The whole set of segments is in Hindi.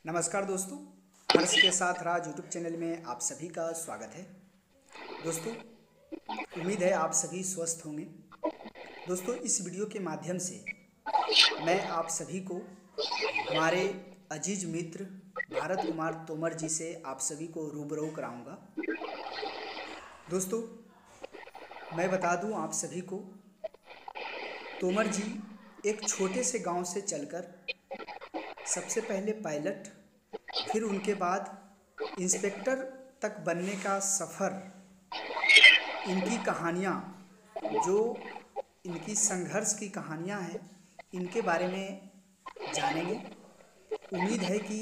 नमस्कार दोस्तों। हर्ष के साथ राज यूट्यूब चैनल में आप सभी का स्वागत है। दोस्तों, उम्मीद है आप सभी स्वस्थ होंगे। दोस्तों, इस वीडियो के माध्यम से मैं आप सभी को हमारे अजीज मित्र भारत कुमार तोमर जी से आप सभी को रूबरू कराऊंगा। दोस्तों, मैं बता दूं आप सभी को, तोमर जी एक छोटे से गांव से चलकर सबसे पहले पायलट, फिर उनके बाद इंस्पेक्टर तक बनने का सफ़र, इनकी कहानियाँ, जो इनकी संघर्ष की कहानियाँ हैं, इनके बारे में जानेंगे। उम्मीद है कि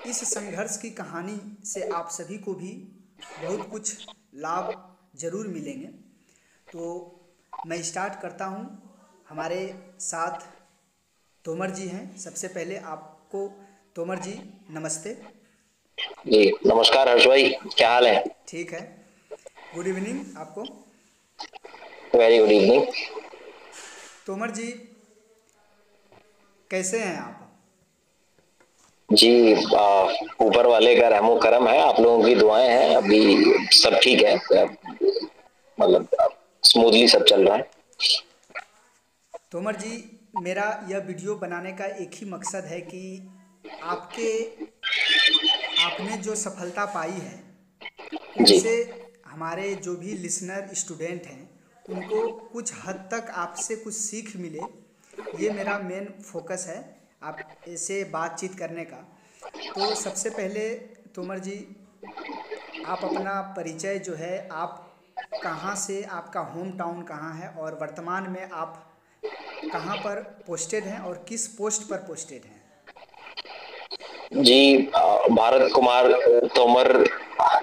इस संघर्ष की कहानी से आप सभी को भी बहुत कुछ लाभ ज़रूर मिलेंगे। तो मैं स्टार्ट करता हूँ। हमारे साथ तोमर जी हैं। सबसे पहले आपको तोमर जी नमस्ते। जी नमस्कार हर्ष भाई, क्या हाल है? ठीक है, गुड इवनिंग आपको। Very good evening. Tomar ji, कैसे हैं आप? जी ऊपर वाले का रहमो करम है, आप लोगों की दुआएं हैं, अभी सब ठीक है। मतलब स्मूथली सब चल रहा है। तोमर जी, मेरा यह वीडियो बनाने का एक ही मकसद है कि आपके आपने जो सफलता पाई है जी उनसे हमारे जो भी लिसनर स्टूडेंट हैं उनको कुछ हद तक आपसे कुछ सीख मिले। ये मेरा मेन फोकस है आप ऐसे बातचीत करने का। तो सबसे पहले तोमर जी, आप अपना परिचय जो है, आप कहाँ से, आपका होम टाउन कहाँ है और वर्तमान में आप कहाँ पर पोस्टेड हैं और किस पोस्ट पर पोस्टेड हैं? जी भारत कुमार तोमर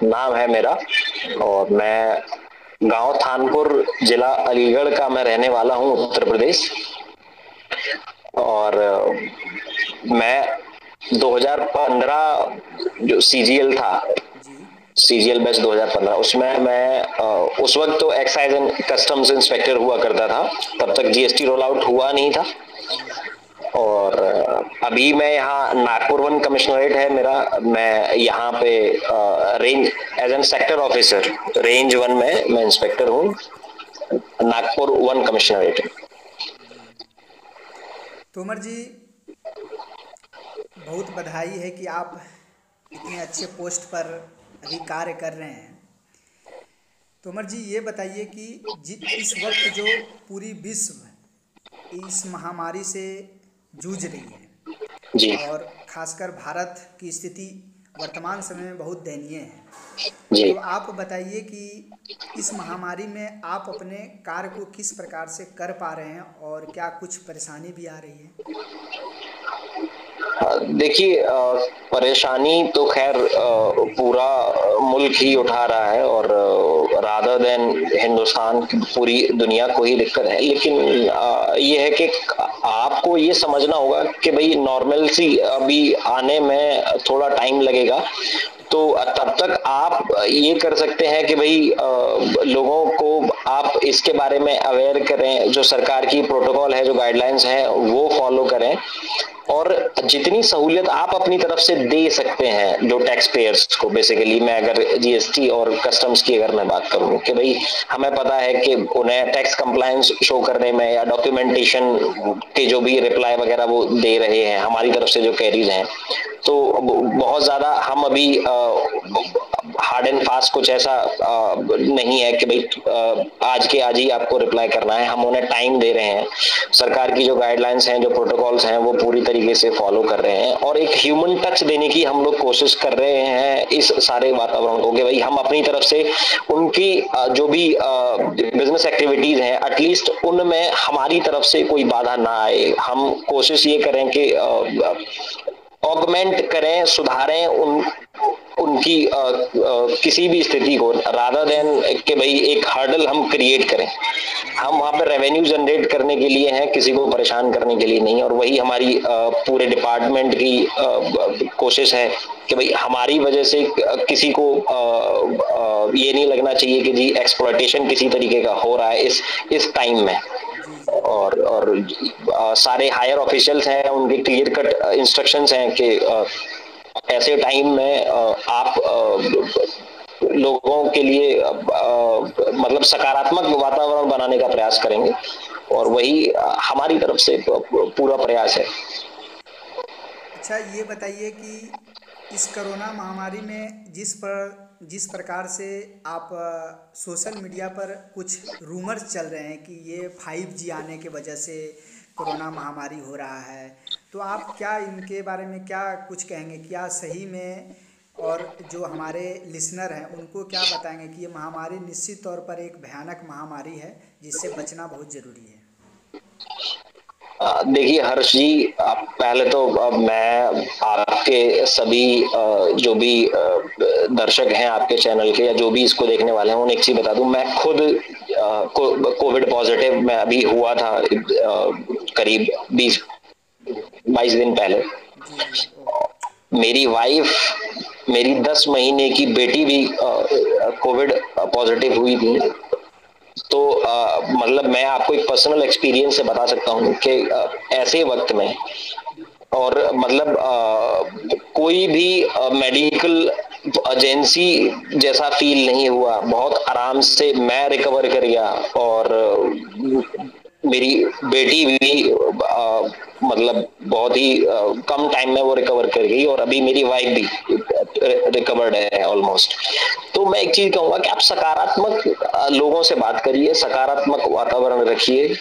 नाम है मेरा, और मैं गांव थानपुर, जिला अलीगढ़ का मैं रहने वाला हूं, उत्तर प्रदेश। और मैं 2015 जो सीजीएल था, जी सीजीएल बैच 2015, उसमें मैं उस वक्त तो एक्साइज एंड कस्टम्स इंस्पेक्टर हुआ करता था। तब तक जीएसटी रोल आउट हुआ नहीं था। जी और अभी मैं यहाँ नागपुर वन कमिश्नरेट है मेरा, मैं यहाँ पे range as an sector officer range one में मैं इंस्पेक्टर हूँ, नागपुर वन कमिश्नरेट। जी। तोमर जी, बहुत बधाई है कि आप इतने अच्छे पोस्ट पर अभी कार्य कर रहे हैं। तोमर जी, ये बताइए कि इस वक्त जो पूरी विश्व इस महामारी से जूझ रही है जी और खासकर भारत की स्थिति वर्तमान समय में बहुत दयनीय है। जी। तो आप बताइए कि इस महामारी में आप अपने कार्य को किस प्रकार से कर पा रहे हैं और क्या कुछ परेशानी भी आ रही है? देखिए, परेशानी तो खैर पूरा मुल्क ही उठा रहा है, और रादर देन हिंदुस्तान की पूरी दुनिया को ही दिक्कत है। लेकिन ये है कि आपको ये समझना होगा कि भाई नॉर्मल सी अभी आने में थोड़ा टाइम लगेगा। तो तब तक आप ये कर सकते हैं कि भाई लोगों को आप इसके बारे में अवेयर करें, जो सरकार की प्रोटोकॉल है, जो गाइडलाइंस हैं, वो फॉलो करें। और जितनी सहूलियत आप अपनी तरफ से दे सकते हैं जो टैक्स पेयर्स को, बेसिकली मैं अगर जीएसटी और कस्टम्स की अगर मैं बात करूं कि भाई हमें पता है कि उन्हें टैक्स कंप्लायंस शो करने में या डॉक्यूमेंटेशन के जो भी रिप्लाई वगैरह वो दे रहे हैं हमारी तरफ से जो क्वेरीज हैं, तो बहुत ज्यादा हम अभी हार्ड एंड फास्ट कुछ ऐसा नहीं है कि भाई आज के आज ही आपको रिप्लाई करना है। हम उन्हें टाइम दे रहे हैं, सरकार की जो गाइडलाइंस हैं, जो प्रोटोकॉल्स हैं, वो पूरी तरीके से फॉलो कर रहे हैं, और एक ह्यूमन टच देने की हम लोग कोशिश कर रहे हैं इस सारे वातावरण को, कि भाई हम अपनी तरफ से उनकी जो भी बिजनेस एक्टिविटीज हैं, एटलीस्ट उनमें हमारी तरफ से कोई बाधा ना आए। हम कोशिश ये करें कि ऑगमेंट करें, सुधारें उनकी किसी भी स्थिति को, रादर जी देन जी कि भाई एक हर्डल हम क्रिएट करें। जी हम वहां पर रेवेन्यू जनरेट करने के लिए हैं, किसी को परेशान करने के लिए नहीं। और वही हमारी पूरे डिपार्टमेंट की कोशिश है कि भाई हमारी वजह से किसी को ये नहीं लगना चाहिए कि जी एक्सप्लॉयटेशन किसी तरीके का हो रहा है इस टाइम में। जी जी। और सारे हायर ऑफिशियल्स हैं, उनके क्लियर कट इंस्ट्रक्शंस हैं कि ऐसे टाइम में आप लोगों के लिए मतलब सकारात्मक वातावरण बनाने का प्रयास करेंगे, और जी। वही हमारी तरफ से पूरा प्रयास है। अच्छा, ये बताइए कि इस कोरोना महामारी में जिस प्रकार से आप सोशल मीडिया पर कुछ रूमर्स चल रहे हैं कि ये 5G आने के वजह से कोरोना महामारी हो रहा है, तो आप क्या इनके बारे में क्या कुछ कहेंगे? क्या सही में, और जो हमारे लिसनर हैं उनको क्या बताएंगे कि ये महामारी निश्चित तौर पर एक भयानक महामारी है जिससे बचना बहुत ज़रूरी है? देखिए हर्ष जी, पहले तो मैं आपके सभी जो भी दर्शक हैं आपके चैनल के, या जो भी इसको देखने वाले हैं, उन्हें एक चीज बता दूं, मैं खुद कोविड पॉजिटिव मैं अभी हुआ था करीब 20-22 दिन पहले। जी जी। ओ। मेरी वाइफ, मेरी 10 महीने की बेटी भी कोविड पॉजिटिव हुई थी। तो मतलब मैं आपको एक पर्सनल एक्सपीरियंस से बता सकता हूँ कि ऐसे वक्त में, और मतलब कोई भी मेडिकल एजेंसी जैसा फील नहीं हुआ, बहुत आराम से मैं रिकवर कर गया, और मेरी बेटी भी मतलब बहुत ही कम टाइम में वो रिकवर कर गई, और अभी मेरी वाइफ भी रिकवर्ड है ऑलमोस्ट। तो मैं एक चीज कहूंगा कि आप सकारात्मक लोगों से बात करिए, सकारात्मक वातावरण रखिए।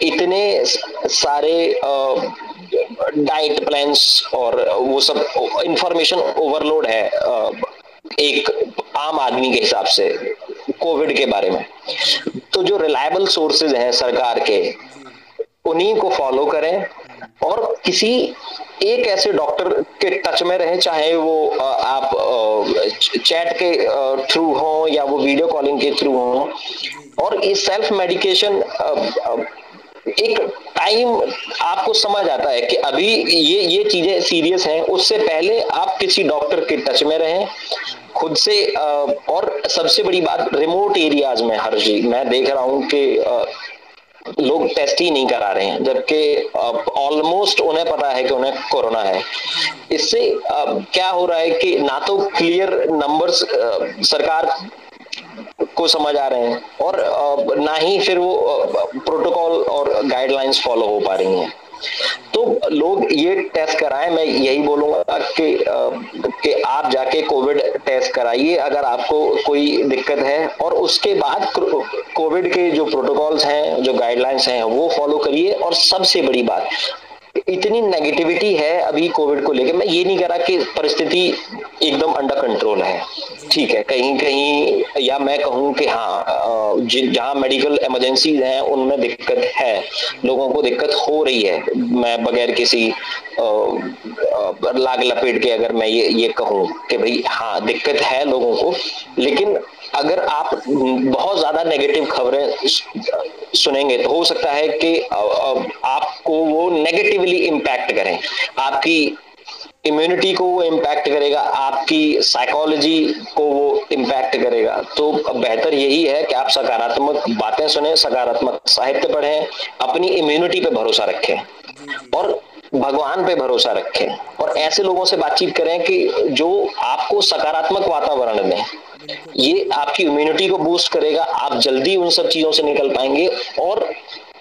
इतने सारे डाइट प्लान्स और वो सब इंफॉर्मेशन ओवरलोड है एक आम आदमी के हिसाब से कोविड के बारे में। जी जी। तो जो रिलायबल सोर्सेज हैं सरकार के, जी। उन्हीं को फॉलो करें, हम्म। और किसी एक ऐसे डॉक्टर के टच में रहें, चाहे वो आप चैट के थ्रू हो या वो वीडियो कॉलिंग के थ्रू हो। जी जी। और ये सेल्फ मेडिकेशन एक टाइम आपको समझ आता है कि अभी ये चीजें सीरियस हैं, उससे पहले आप किसी डॉक्टर के टच में रहें खुद से। और सबसे बड़ी बात, रिमोट एरियाज में हर जी मैं देख रहा हूं कि लोग टेस्ट ही नहीं करा रहे हैं, जबकि ऑलमोस्ट उन्हें पता है कि उन्हें कोरोना है। जी जी। इससे क्या हो रहा है कि ना तो क्लियर नंबर्स सरकार को समझ आ रहे हैं, और जी ना ही फिर वो प्रोटोकॉल और गाइडलाइंस फॉलो हो पा रही हैं। जी। तो लोग ये टेस्ट कराएं, मैं यही बोलूंगा कि आप जाके कोविड टेस्ट कराइए अगर आपको कोई दिक्कत है, और उसके बाद कोविड के जो प्रोटोकॉल्स हैं, जो गाइडलाइंस हैं, वो फॉलो करिए। और सबसे बड़ी बात, इतनी नेगेटिविटी है अभी कोविड को लेकर, मैं ये नहीं कह रहा कि परिस्थिति एकदम अंडर कंट्रोल है, जी ठीक जी। है, कहीं कहीं, या मैं कहूं कि हाँ जहां मेडिकल इमरजेंसीज हैं उनमें दिक्कत है, लोगों को दिक्कत हो रही है। मैं बगैर किसी लाग लपेट के अगर मैं ये कहूं कि भाई हाँ दिक्कत है लोगों को, लेकिन अगर आप बहुत ज्यादा नेगेटिव खबरें सुनेंगे तो हो सकता है कि आपको वो नेगेटिवली इम्पैक्ट करें, आपकी इम्यूनिटी को वो इम्पैक्ट करेगा, आपकी साइकोलॉजी को वो इम्पैक्ट करेगा। तो बेहतर यही है कि आप सकारात्मक बातें सुने, सकारात्मक साहित्य पढ़ें, अपनी इम्यूनिटी पे भरोसा रखें, जी जी। और भगवान पे भरोसा रखें, और जी। ऐसे लोगों से बातचीत करें कि जो आपको सकारात्मक वातावरण दें। बिल्कुल ये बिल्कुल। आपकी इम्यूनिटी को बूस्ट करेगा, आप जल्दी उन सब चीजों से निकल पाएंगे। और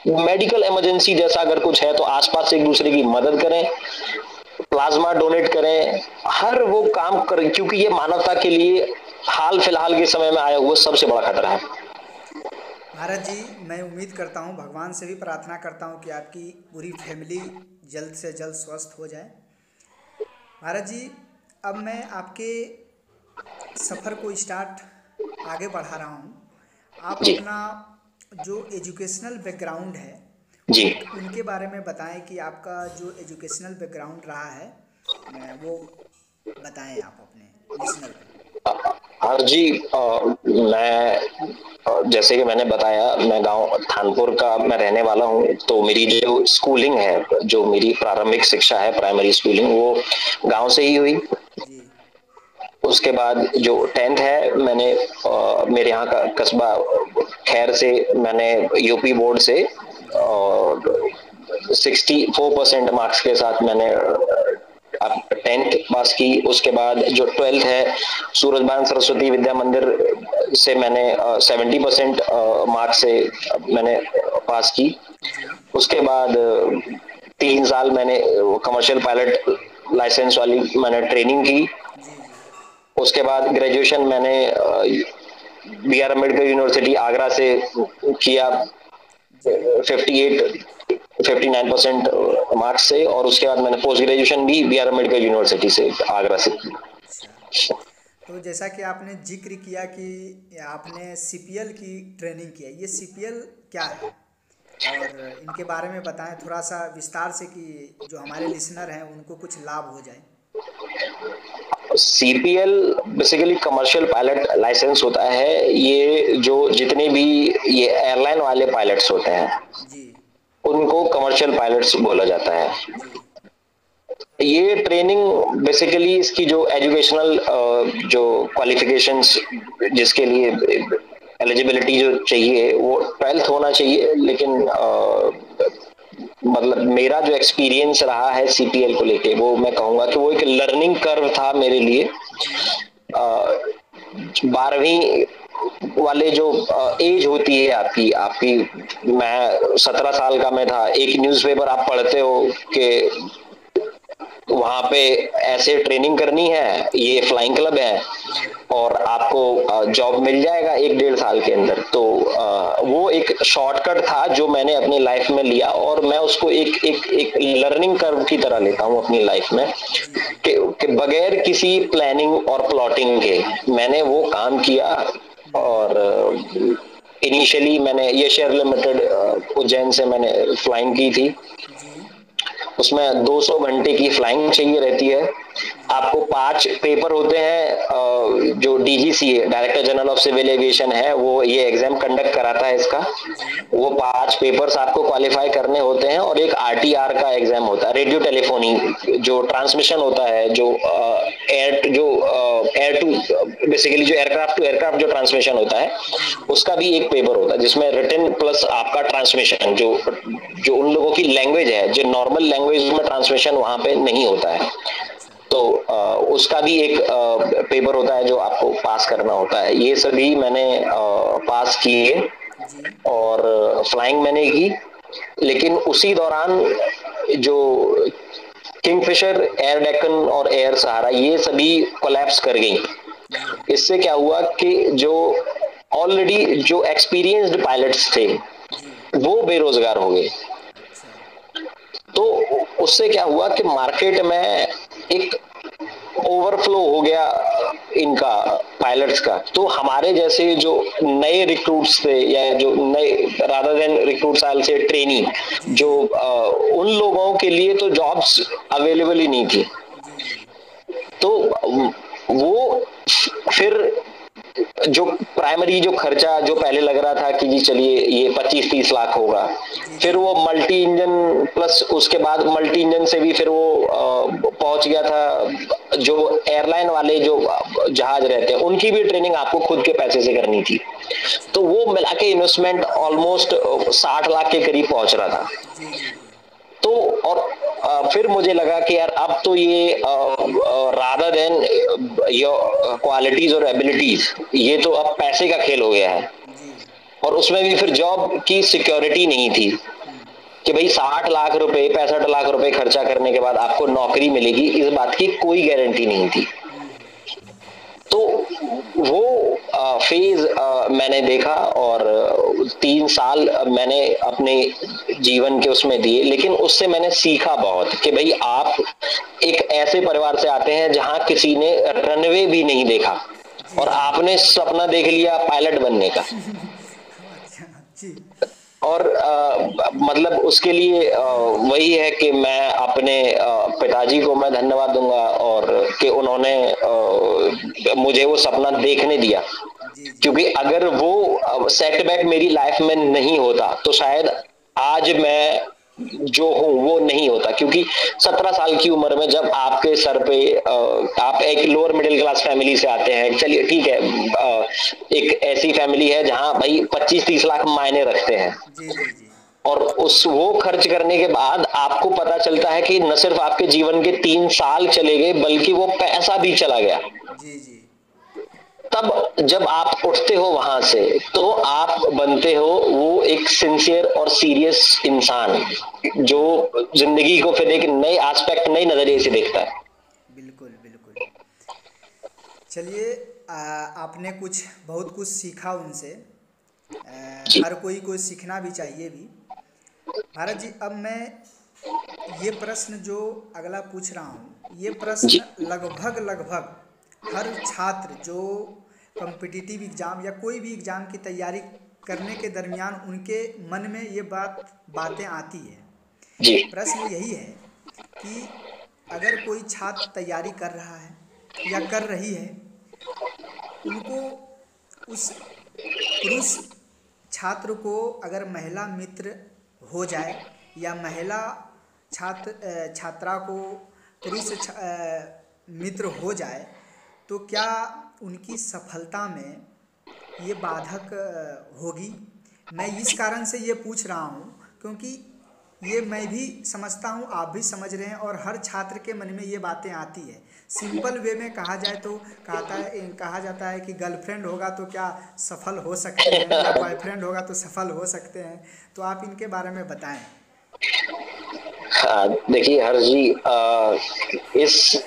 मेडिकल इमरजेंसी जैसा अगर कुछ है तो आसपास एक दूसरे की मदद करें, प्लाज्मा डोनेट करें, हर वो काम करें, क्योंकि ये मानवता के लिए हाल फिलहाल के समय में आया हुआ सबसे बड़ा खतरा है। भारत जी, मैं उम्मीद करता हूँ, भगवान से भी प्रार्थना करता हूँ कि आपकी पूरी फैमिली जल्द से जल्द स्वस्थ हो जाए। भारत जी, अब मैं आपके सफ़र को स्टार्ट आगे बढ़ा रहा हूँ। आप जी अपना जो एजुकेशनल बैकग्राउंड है जी। उनके बारे में बताएं कि आपका जो एजुकेशनल बैकग्राउंड रहा है, वो बताएं आप अपने लिसनर को। हर जी, मैं जैसे कि मैंने बताया, मैं गांव थानपुर का मैं रहने वाला हूं। तो मेरी जो स्कूलिंग है, जो मेरी प्रारंभिक शिक्षा है, प्राइमरी स्कूलिंग, वो गांव से ही हुई। जी उसके बाद जो 10th है, मेरे यहाँ का कस्बा खैर से मैंने यूपी बोर्ड से जी। और 64% मार्क्स के साथ मैंने अब 10th पास की। उसके बाद जो 12th है सूरजबान सरस्वती विद्या मंदिर से मैंने 70% मार्क्स से मैंने पास की। जी। उसके बाद 3 साल मैंने कमर्शियल पायलट लाइसेंस वाली मैंने ट्रेनिंग की। जी। जी। उसके बाद ग्रेजुएशन मैंने B R Ambedkar university Agra से किया जी। 59% मार्क्स से। और उसके बाद मैंने पोस्ट ग्रेजुएशन भी बी आर अम्बेडकर यूनिवर्सिटी से आगरा से की। अच्छा। तो जैसा कि आपने जिक्र किया कि आपने सीपीएल की ट्रेनिंग की है, ये सीपीएल क्या है और इनके बारे में बताएं थोड़ा सा विस्तार से कि जो हमारे लिसनर हैं उनको कुछ लाभ हो जाए। CPL basically commercial pilot licence होता है। ये जो जितने भी ये एयरलाइन वाले पायलट्स होते हैं जी। उनको कमर्शियल पायलट्स बोला जाता है। जी। ये ट्रेनिंग बेसिकली इसकी जो एजुकेशनल जो क्वालिफिकेशंस जिसके लिए एलिजिबिलिटी जो चाहिए वो 12th होना चाहिए। लेकिन मतलब मेरा जो एक्सपीरियंस रहा है सीपीएल को लेके वो मैं कहूंगा कि वो एक लर्निंग कर्व था मेरे लिए। जी। 12वीं वाले जो एज होती है आपकी आपकी मैं 17 साल का मैं था। एक न्यूज़पेपर आप पढ़ते हो कि वहां पे ऐसे ट्रेनिंग करनी है, जी। ये फ्लाइंग क्लब है जी। और आपको जॉब मिल जाएगा 1 डेढ़ साल के अंदर। तो वो एक शॉर्टकट था जो मैंने अपनी लाइफ में लिया और मैं उसको एक एक एक लर्निंग कर्व की तरह लेता हूँ अपनी लाइफ में जी। जी। कि बगैर किसी प्लानिंग और प्लॉटिंग के मैंने वो काम किया। और इनिशियली मैंने ये शेयर लिमिटेड उज्जैन से मैंने फ्लाइंग की थी। जी। उसमें 200 घंटे की फ्लाइंग चाहिए रहती है। जी। आपको 5 पेपर होते हैं। जो डीजीसी है director general of civil aviation है वो ये एग्जाम कंडक्ट कराता है इसका। जी। वो 5 पेपर्स आपको क्वालिफाई करने होते हैं और एक आरटीआर का एग्जाम होता है, रेडियो टेलीफोनी जो ट्रांसमिशन होता है जो एयर टू बेसिकली जो एयरक्राफ्ट टू एयरक्राफ्ट जो ट्रांसमिशन होता है जी। जी। उसका भी एक पेपर होता है जिसमें रिटन प्लस आपका ट्रांसमिशन जो जो उन लोगों की लैंग्वेज है जो नॉर्मल लैंग्वेज में ट्रांसमिशन वहां पे नहीं होता है। अच्छा। तो उसका भी एक पेपर होता है जो आपको पास करना होता है। ये सभी मैंने पास किए जी। और फ्लाइंग मैंने की। लेकिन उसी दौरान जो किंगफिशर एयर डेक्कन और एयर सहारा ये सभी कोलैप्स कर गई। जी। इससे क्या हुआ कि जो ऑलरेडी जो एक्सपीरियंस्ड पायलट्स थे जी। वो बेरोजगार हो गए। अच्छा। तो उससे क्या हुआ कि मार्केट में एक ओवरफ्लो हो गया इनका पायलट्स का। तो हमारे जैसे जो नए रिक्रूट्स थे या जो नए रादर देन रिक्रूट्स आल से ट्रेनी जी। जो जी। उन लोगों के लिए तो जॉब्स अवेलेबल ही नहीं थी। जी। जी। तो वो फिर जो प्राइमरी जो खर्चा जो पहले लग रहा था कि जी चलिए ये 25-30 लाख होगा, जी। जी। फिर वो मल्टी इंजन प्लस उसके बाद मल्टी इंजन से भी फिर वो पहुंच गया था। जो एयरलाइन वाले जो जहाज रहते हैं उनकी भी ट्रेनिंग आपको खुद के पैसे से करनी थी। अच्छा। तो वो मिला के इन्वेस्टमेंट ऑलमोस्ट 60 लाख के करीब पहुंच रहा था। जी। जी। जी। तो और फिर मुझे लगा कि यार अब तो ये रादर देन योर क्वालिटीज और एबिलिटीज ये तो अब पैसे का खेल हो गया है। जी। और उसमें भी फिर जॉब की सिक्योरिटी नहीं थी हम्म। कि भाई 60 लाख रुपए 65 लाख रुपए खर्चा करने के बाद आपको नौकरी मिलेगी, इस बात की कोई गारंटी नहीं थी। तो वो फेज मैंने देखा और 3 साल मैंने अपने जीवन के उसमें दिए। लेकिन उससे मैंने सीखा बहुत कि भाई आप एक ऐसे परिवार से आते हैं जहां किसी ने रनवे भी नहीं देखा जी। और जी। आपने सपना देख लिया पायलट बनने का। अच्छा। जी। और मतलब उसके लिए वही है कि मैं अपने पिताजी को मैं धन्यवाद दूंगा और कि उन्होंने मुझे वो सपना देखने दिया। जी। जी। क्योंकि अगर वो सेटबैक मेरी लाइफ में नहीं होता तो शायद आज मैं जो हूं वो नहीं होता। क्योंकि 17 साल की उम्र में जब आपके सर पे आप एक लोअर मिडिल क्लास फैमिली से आते हैं, चलिए ठीक है, एक ऐसी फैमिली है जहां भाई 25-30 लाख मायने रखते हैं। जी। जी। जी। और उस वो खर्च करने के बाद आपको पता चलता है कि न सिर्फ आपके जीवन के 3 साल चले गए बल्कि वो पैसा भी चला गया। जी जी तब जब आप उठते हो वहां से तो आप बनते हो वो एक सिंसियर और सीरियस इंसान जो जिंदगी को फिर एक नए एस्पेक्ट, नए नजरिए से देखता है। बिल्कुल बिल्कुल। चलिए, आपने कुछ बहुत कुछ सीखा उनसे। जी। हर कोई को सीखना भी चाहिए भी। भारत जी, अब मैं ये प्रश्न जो अगला पूछ रहा हूँ, ये जी। प्रश्न लगभग लगभग हर छात्र जो कॉम्पिटिटिव एग्ज़ाम या कोई भी एग्ज़ाम की तैयारी करने के दरमियान उनके मन में ये बातें आती है। जी। प्रश्न यही है कि अगर कोई छात्र तैयारी कर रहा है या कर रही है, उनको उस पुरुष छात्र को अगर महिला मित्र हो जाए या महिला छात्रा को पुरुष मित्र हो जाए, तो क्या उनकी सफलता में ये बाधक होगी? मैं इस कारण से ये पूछ रहा हूँ क्योंकि ये मैं भी समझता हूँ, आप भी समझ रहे हैं, और हर छात्र के मन में ये बातें आती है। सिंपल वे में कहा जाए तो कहा जाता है कि गर्लफ्रेंड होगा तो क्या सफल हो सकते हैं, या बॉयफ्रेंड होगा तो सफल हो सकते हैं। तो आप इनके बारे में बताएं। हाँ, देखिए हर्ष जी, इस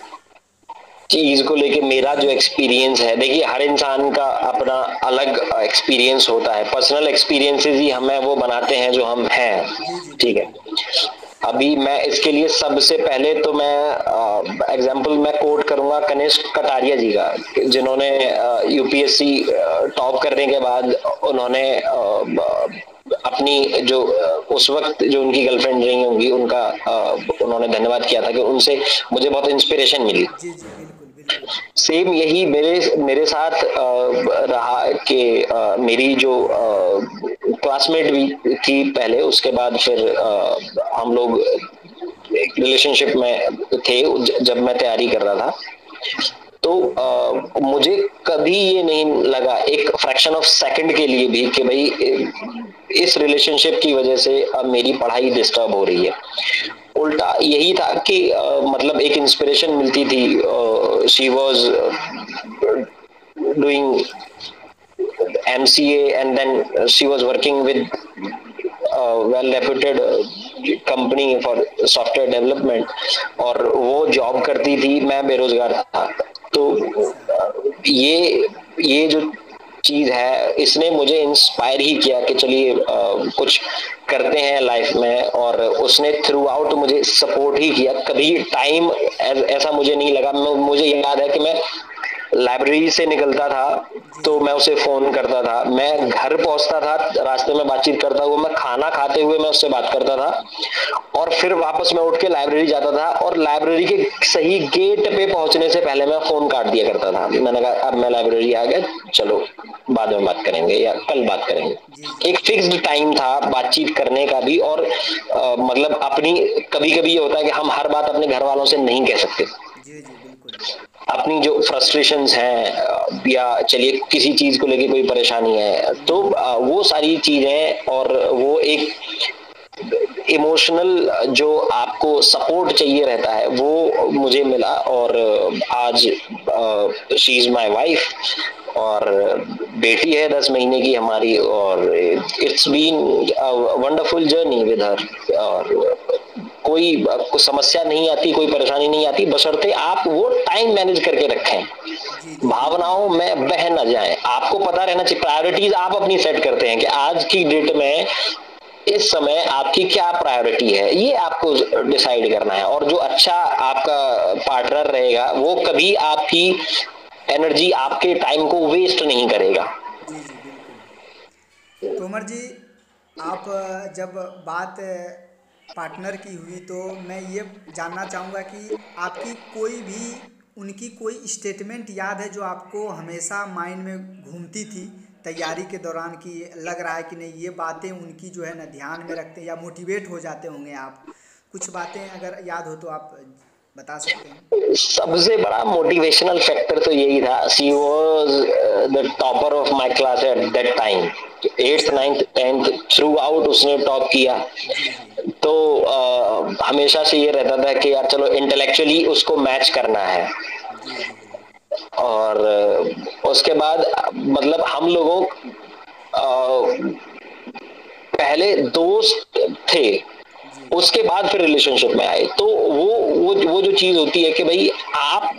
चीज को लेके मेरा जो एक्सपीरियंस है, देखिए हर इंसान का अपना अलग एक्सपीरियंस होता है। पर्सनल एक्सपीरियंसेस ही हमें वो बनाते हैं जो हम जी हैं। जी ठीक है। बिल्कुल। अभी मैं इसके लिए सबसे पहले तो मैं एग्जांपल मैं कोट करूंगा कनिष्क कटारिया जी का, जी जी जिन्होंने यूपीएससी टॉप करने के बाद उन्होंने अपनी जो उस वक्त जो उनकी गर्लफ्रेंड रही होंगी उनका उन्होंने धन्यवाद किया था कि उनसे मुझे बहुत इंस्पिरेशन मिली। जी जी बिल्कुल बिल्कुल। सेम यही मेरे मेरे साथ रहा कि मेरी जो क्लासमेट भी थी पहले, उसके बाद फिर हम लोग एक रिलेशनशिप में थे जब मैं तैयारी कर रहा था। तो मुझे कभी ये नहीं लगा एक फ्रैक्शन ऑफ सेकंड के लिए भी कि भाई इस रिलेशनशिप की वजह से अब मेरी पढ़ाई डिस्टर्ब हो रही है। उल्टा यही था कि मतलब एक इंस्पिरेशन मिलती थी। She was doing MCA and then she was working with well reputed company for software development, और वो जॉब करती थी, मैं बेरोजगार था। तो अच्छा। ये जो चीज है इसने मुझे इंस्पायर ही किया कि चलिए कुछ करते हैं लाइफ में, और उसने थ्रू आउट मुझे सपोर्ट ही किया। कभी टाइम ऐसा मुझे नहीं लगा। मुझे याद है कि मैं लाइब्रेरी से निकलता था जी तो जी मैं उसे फोन करता था, मैं घर पहुंचता था, रास्ते में बातचीत करता हुआ, मैं खाना खाते हुए मैं उससे बात करता था, और फिर वापस मैं उठ के लाइब्रेरी जाता था, और लाइब्रेरी के सही गेट पे पहुंचने से पहले मैं फोन काट दिया करता था। मैंने कहा अब मैं लाइब्रेरी आ गया, चलो बाद में बात करेंगे या कल बात करेंगे। जी जी एक फिक्स्ड टाइम था बातचीत करने का भी, और मतलब अपनी कभी कभी ये होता है कि हम हर बात अपने घर वालों से नहीं कह सकते। जी जी बिल्कुल। अपनी जो फ्रस्ट्रेशंस हैं या चलिए किसी चीज को लेके कोई परेशानी है, तो वो सारी चीजें और वो एक इमोशनल जो आपको सपोर्ट चाहिए रहता है वो मुझे मिला। और आज शी इज माय वाइफ, और बेटी है 10 महीने की हमारी, और it's been wonderful journey with her. और कोई समस्या नहीं आती, कोई परेशानी नहीं आती, बशर्ते आप वो टाइम मैनेज करके जी रखें, जी बिल्कुल। भावनाओं में बह ना जाएं। आपको पता रहना चाहिए, प्रायोरिटीज आप अपनी सेट करते हैं कि आज की डेट में इस समय आपकी क्या प्रायोरिटी है, ये आपको डिसाइड करना है। और जो अच्छा आपका पार्टनर रहेगा वो कभी आपकी एनर्जी, आपके टाइम को वेस्ट नहीं करेगा। जी जी बिल्कुल। तोमर जी, आप जब बात पार्टनर की हुई तो मैं ये जानना चाहूँगा कि आपकी कोई भी उनकी कोई स्टेटमेंट याद है जो आपको हमेशा माइंड में घूमती थी तैयारी के दौरान, कि लग रहा है कि नहीं ये बातें उनकी जो है ना ध्यान में रखते हैं, या मोटिवेट हो जाते होंगे आप? कुछ बातें अगर याद हो तो आप बता सकते हैं? सबसे बड़ा मोटिवेशनल फैक्टर तो यही था, she was the topper of my class at that time. Eighth अच्छा। नाइन्थ टेंथ थ्रू आउट उसने टॉप किया। जी जी तो हमेशा से ये रहता था कि यार चलो इंटेलेक्चुअली उसको मैच करना है। जी जी जी और उसके बाद मतलब हम लोगों पहले दोस्त थे, जी उसके बाद फिर रिलेशनशिप में आए। तो वो जो चीज होती है कि भाई आप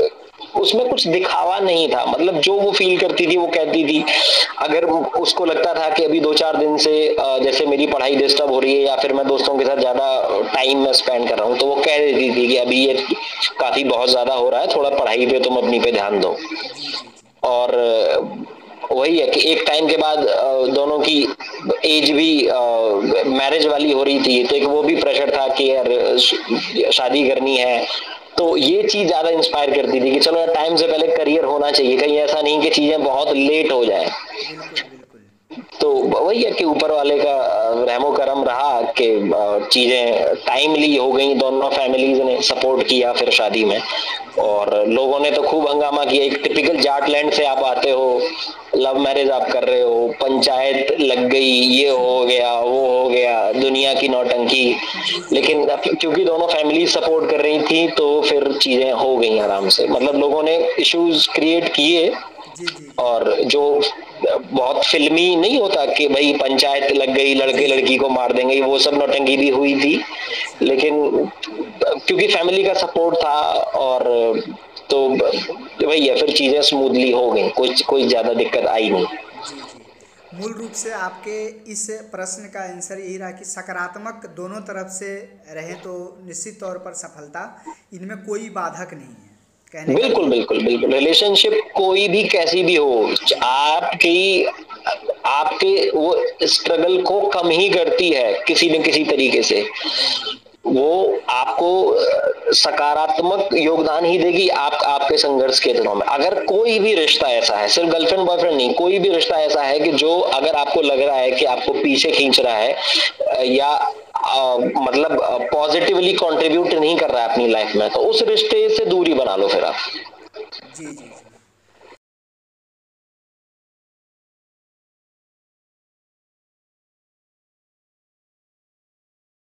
उसमें कुछ दिखावा नहीं था, मतलब जो वो फील करती थी वो कहती थी। अगर उसको लगता था कि अभी 2-4 दिन से जैसे मेरी पढ़ाई डिस्टर्ब हो रही है या फिर मैं दोस्तों के साथ ज्यादा टाइम में स्पेंड कर रहा हूँ, तो वो कह देती थी कि अभी ये काफी बहुत ज्यादा हो रहा है, थोड़ा पढ़ाई पे तुम अपनी पे ध्यान दो। जी जी जी और वही है कि एक टाइम के बाद दोनों की एज भी मैरिज वाली हो रही थी, तो एक वो भी प्रेशर था कि यार शादी करनी है। तो जी ये चीज ज्यादा इंस्पायर करती थी कि चलो यार टाइम से पहले करियर होना चाहिए, कहीं ऐसा नहीं कि चीजें बहुत लेट हो जाए। बिल्कुल बिल्कुल। तो वही है कि ऊपर वाले का रहमो करम रहा कि चीजें टाइमली हो गई, दोनों फैमिलीज ने सपोर्ट किया फिर शादी में। जी और लोगों ने तो खूब हंगामा किया, एक टिपिकल जाट लैंड से आप आते हो, लव मैरिज आप कर रहे हो, पंचायत लग गई, ये हो गया वो हो गया, दुनिया की नौटंकी। जी जी लेकिन क्योंकि दोनों फैमिली सपोर्ट कर रही थी तो फिर चीजें हो गई आराम से। मतलब लोगों ने इश्यूज क्रिएट किए, जी जी जी और जो बहुत फिल्मी नहीं होता कि भाई पंचायत लग गई, जी लड़के जी लड़की को मार देंगे, वो सब नौटंकी भी हुई थी। अच्छा। लेकिन क्योंकि फैमिली का सपोर्ट था, और तो वही है, फिर चीजें स्मूथली हो गई, कोई ज्यादा दिक्कत आई नहीं। जी जी। मूल रूप से आपके इस प्रश्न का आंसर यही रहा कि सकारात्मक दोनों तरफ से रहें तो निश्चित तौर पर सफलता इनमें कोई बाधक नहीं है, कहने का बिल्कुल मतलब। बिल्कुल बिल्कुल, रिलेशनशिप कोई भी कैसी भी हो, जी आपकी आपके वो स्ट्रगल को कम ही करती है किसी न किसी तरीके से। जी जी वो आपको सकारात्मक योगदान ही देगी आपके संघर्ष के दिनों में। अगर कोई भी रिश्ता ऐसा है, सिर्फ गर्लफ्रेंड बॉयफ्रेंड नहीं, कोई भी रिश्ता ऐसा है कि जो अगर आपको लग रहा है कि आपको पीछे खींच रहा है, या मतलब पॉजिटिवली कंट्रीब्यूट नहीं कर रहा है अपनी लाइफ में, तो उस रिश्ते से दूरी बना लो फिर आप। जी जी